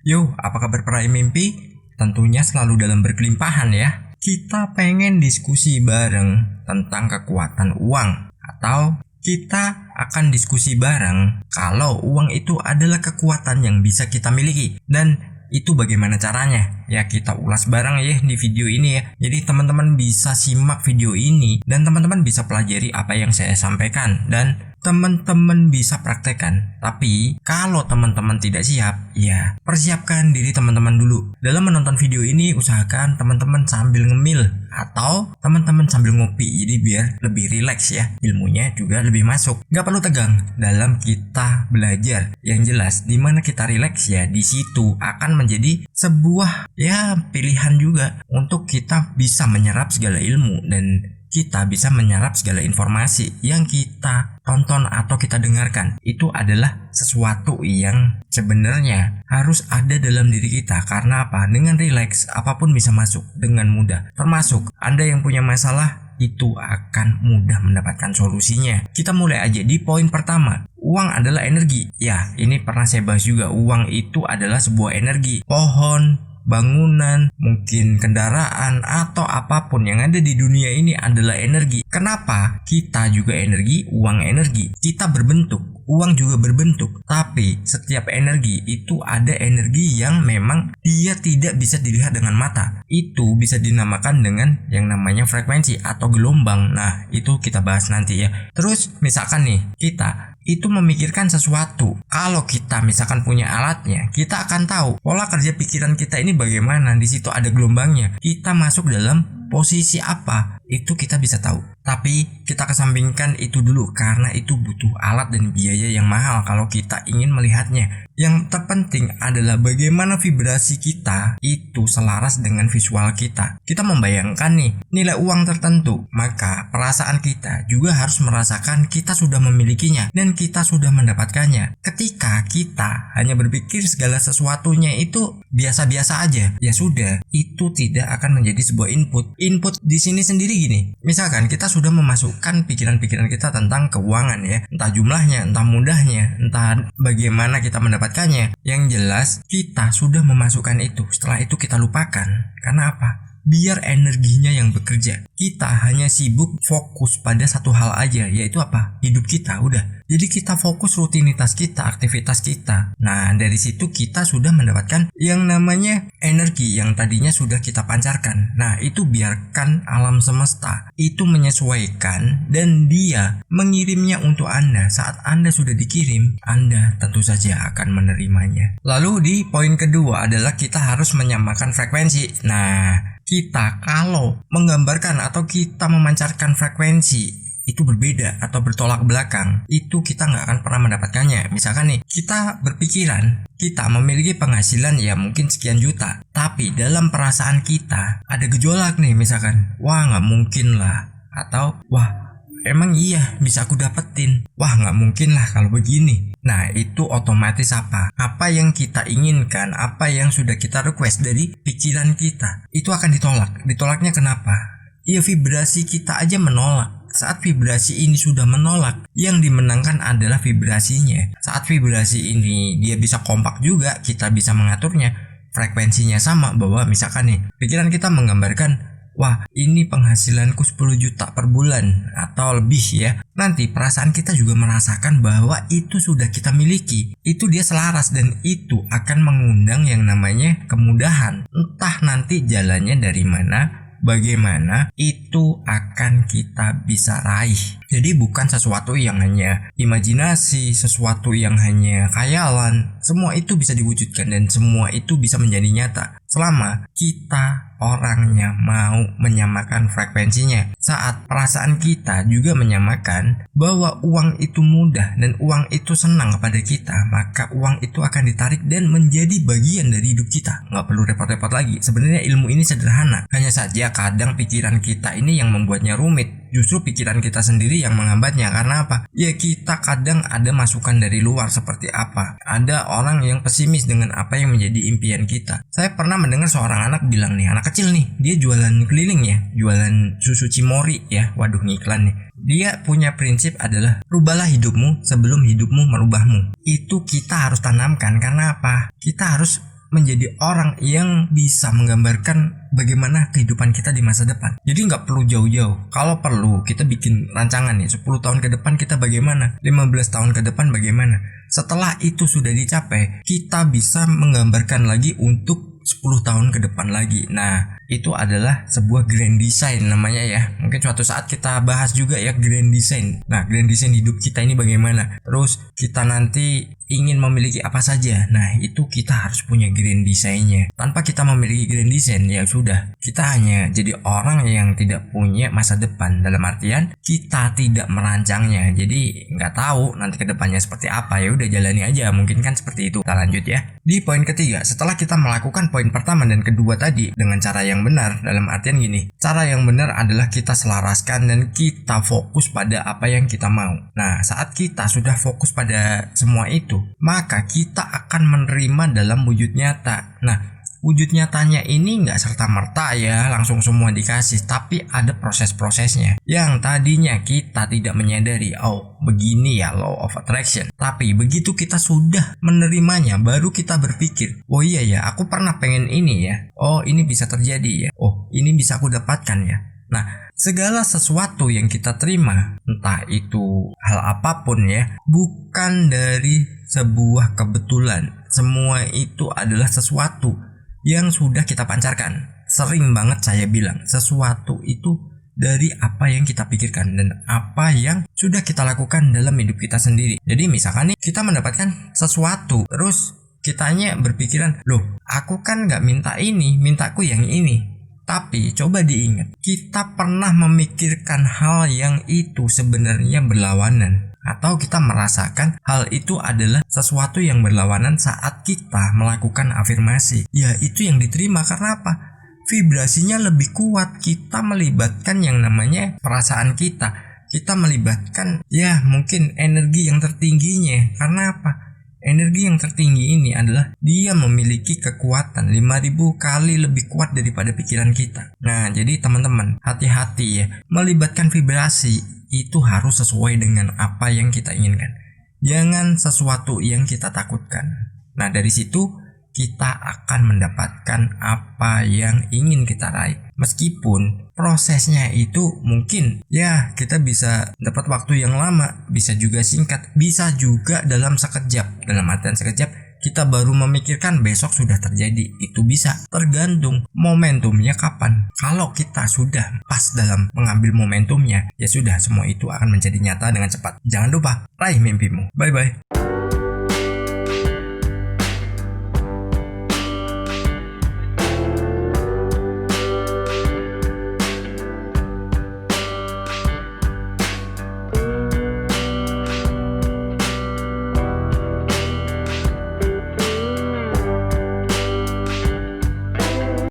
Yo, apa kabar peraih mimpi? Tentunya selalu dalam berkelimpahan ya. Kita pengen diskusi bareng tentang kekuatan uang, atau kita akan diskusi bareng kalau uang itu adalah kekuatan yang bisa kita miliki. Dan itu bagaimana caranya? Ya kita ulas bareng ya di video ini ya. Jadi teman-teman bisa simak video ini dan teman-teman bisa pelajari apa yang saya sampaikan dan teman-teman bisa praktekkan. Tapi kalau teman-teman tidak siap, ya persiapkan diri teman-teman dulu. Dalam menonton video ini usahakan teman-teman sambil ngemil atau teman-teman sambil ngopi. Jadi biar lebih rileks ya. Ilmunya juga lebih masuk. Gak perlu tegang dalam kita belajar. Yang jelas dimana kita rileks ya di situ akan menjadi sebuah ya pilihan juga untuk kita bisa menyerap segala ilmu dan kita bisa menyerap segala informasi yang kita tonton atau kita dengarkan. Itu adalah sesuatu yang sebenarnya harus ada dalam diri kita. Karena apa? Dengan rileks apapun bisa masuk dengan mudah. Termasuk Anda yang punya masalah, itu akan mudah mendapatkan solusinya. Kita mulai aja di poin pertama. Uang adalah energi. Ya, ini pernah saya bahas juga. Uang itu adalah sebuah energi. Pohon, bangunan, mungkin kendaraan, atau apapun yang ada di dunia ini adalah energi. Kenapa? Kita juga energi, uang energi. Kita berbentuk, uang juga berbentuk. Tapi setiap energi itu ada energi yang memang dia tidak bisa dilihat dengan mata. Itu bisa dinamakan dengan yang namanya frekuensi atau gelombang. Nah, itu kita bahas nanti ya. Terus misalkan nih, kita itu memikirkan sesuatu. Kalau kita misalkan punya alatnya, kita akan tahu pola kerja pikiran kita ini bagaimana. Di situ ada gelombangnya. Kita masuk dalam posisi apa, itu kita bisa tahu. Tapi kita kesampingkan itu dulu karena itu butuh alat dan biaya yang mahal kalau kita ingin melihatnya. Yang terpenting adalah bagaimana vibrasi kita itu selaras dengan visual kita. Kita membayangkan nih nilai uang tertentu, maka perasaan kita juga harus merasakan kita sudah memilikinya dan kita sudah mendapatkannya. Ketika kita hanya berpikir segala sesuatunya itu biasa-biasa aja, ya sudah, itu tidak akan menjadi sebuah input. Input di sini sendiri gini. Misalkan kita sudah memasukkan pikiran-pikiran kita tentang keuangan ya, entah jumlahnya, entah mudahnya, entah bagaimana kita mendapatkannya. Yang jelas kita sudah memasukkan itu. Setelah itu kita lupakan. Karena apa? Biar energinya yang bekerja. Kita hanya sibuk fokus pada satu hal aja, yaitu apa? Hidup kita, udah. Jadi kita fokus rutinitas kita, aktivitas kita. Nah, dari situ kita sudah mendapatkan yang namanya energi yang tadinya sudah kita pancarkan. Nah, itu biarkan alam semesta itu menyesuaikan dan dia mengirimnya untuk Anda. Saat Anda sudah dikirim, Anda tentu saja akan menerimanya. Lalu di poin kedua adalah kita harus menyamakan frekuensi. Nah, kita kalau menggambarkan atau kita memancarkan frekuensi itu berbeda atau bertolak belakang, itu kita nggak akan pernah mendapatkannya. Misalkan nih, kita berpikiran kita memiliki penghasilan ya mungkin sekian juta, tapi dalam perasaan kita ada gejolak nih, misalkan wah nggak mungkin lah, atau wah emang iya bisa aku dapetin, wah nggak mungkin lah kalau begini. Nah, itu otomatis apa yang kita inginkan, apa yang sudah kita request dari pikiran kita, itu akan ditolak. Ditolaknya kenapa? Ya vibrasi kita aja menolak. Saat vibrasi ini sudah menolak, yang dimenangkan adalah vibrasinya. Saat vibrasi ini dia bisa kompak juga, kita bisa mengaturnya. Frekuensinya sama, bahwa misalkan nih, pikiran kita menggambarkan, wah ini penghasilanku 10 juta per bulan atau lebih ya. Nanti perasaan kita juga merasakan bahwa itu sudah kita miliki. Itu dia selaras dan itu akan mengundang yang namanya kemudahan. Entah nanti jalannya dari mana, bagaimana, itu akan kita bisa raih. Jadi bukan sesuatu yang hanya imajinasi, sesuatu yang hanya khayalan. Semua itu bisa diwujudkan dan semua itu bisa menjadi nyata selama kita orangnya mau menyamakan frekuensinya. Saat perasaan kita juga menyamakan bahwa uang itu mudah dan uang itu senang kepada kita, maka uang itu akan ditarik dan menjadi bagian dari hidup kita. Nggak perlu repot-repot lagi. Sebenarnya ilmu ini sederhana. Hanya saja kadang pikiran kita ini yang membuatnya rumit. Justru pikiran kita sendiri yang menghambatnya. Karena apa? Ya kita kadang ada masukan dari luar seperti apa. Ada orang yang pesimis dengan apa yang menjadi impian kita. Saya pernah mendengar seorang anak bilang nih, anak kecil nih, dia jualan keliling ya, jualan susu Cimori ya. Waduh, ngiklan nih. Dia punya prinsip adalah rubahlah hidupmu sebelum hidupmu merubahmu. Itu kita harus tanamkan. Karena apa? Kita harus menjadi orang yang bisa menggambarkan bagaimana kehidupan kita di masa depan. Jadi nggak perlu jauh-jauh. Kalau perlu kita bikin rancangan nih, 10 tahun ke depan kita bagaimana, 15 tahun ke depan bagaimana. Setelah itu sudah dicapai, kita bisa menggambarkan lagi untuk 10 tahun ke depan lagi. Nah, itu adalah sebuah grand design namanya ya. Mungkin suatu saat kita bahas juga ya grand design. Nah, grand design hidup kita ini bagaimana. Terus kita nanti ingin memiliki apa saja. Nah, itu kita harus punya grand design-nya. Tanpa kita memiliki grand design, ya sudah, kita hanya jadi orang yang tidak punya masa depan. Dalam artian kita tidak merancangnya. Jadi nggak tahu nanti ke depannya seperti apa. Ya udah jalani aja. Mungkin kan seperti itu. Kita lanjut ya. Di poin ketiga, setelah kita melakukan poin pertama dan kedua tadi dengan cara yang benar, dalam artian gini, cara yang benar adalah kita selaraskan dan kita fokus pada apa yang kita mau. Nah, saat kita sudah fokus pada semua itu, maka kita akan menerima dalam wujud nyata. Nah, wujud nyatanya ini nggak serta-merta ya langsung semua dikasih, tapi ada proses-prosesnya yang tadinya kita tidak menyadari. Oh, begini ya law of attraction. Tapi begitu kita sudah menerimanya, baru kita berpikir, oh iya ya, aku pernah pengen ini ya. Oh, ini bisa terjadi ya. Oh, ini bisa aku dapatkan ya. Nah, segala sesuatu yang kita terima, entah itu hal apapun ya, bukan dari sebuah kebetulan. Semua itu adalah sesuatu yang sudah kita pancarkan. Sering banget saya bilang, sesuatu itu dari apa yang kita pikirkan dan apa yang sudah kita lakukan dalam hidup kita sendiri. Jadi misalkan nih, kita mendapatkan sesuatu, terus kitanya berpikiran, loh aku kan gak minta ini, mintaku yang ini. Tapi coba diingat, kita pernah memikirkan hal yang itu sebenarnya berlawanan, atau kita merasakan hal itu adalah sesuatu yang berlawanan saat kita melakukan afirmasi. Ya, itu yang diterima. Karena apa? Vibrasinya lebih kuat. Kita melibatkan yang namanya perasaan kita. Kita melibatkan ya mungkin energi yang tertingginya. Karena apa? Energi yang tertinggi ini adalah dia memiliki kekuatan 5000 kali lebih kuat daripada pikiran kita. Nah, jadi teman-teman, hati-hati ya. Melibatkan vibrasi itu harus sesuai dengan apa yang kita inginkan. Jangan sesuatu yang kita takutkan. Nah, dari situ kita akan mendapatkan apa yang ingin kita raih. Meskipun prosesnya itu mungkin ya kita bisa dapat waktu yang lama, bisa juga singkat, bisa juga dalam sekejap. Dalam artian sekejap kita baru memikirkan besok sudah terjadi. Itu bisa, tergantung momentumnya kapan. Kalau kita sudah pas dalam mengambil momentumnya, ya sudah, semua itu akan menjadi nyata dengan cepat. Jangan lupa raih mimpimu. Bye bye.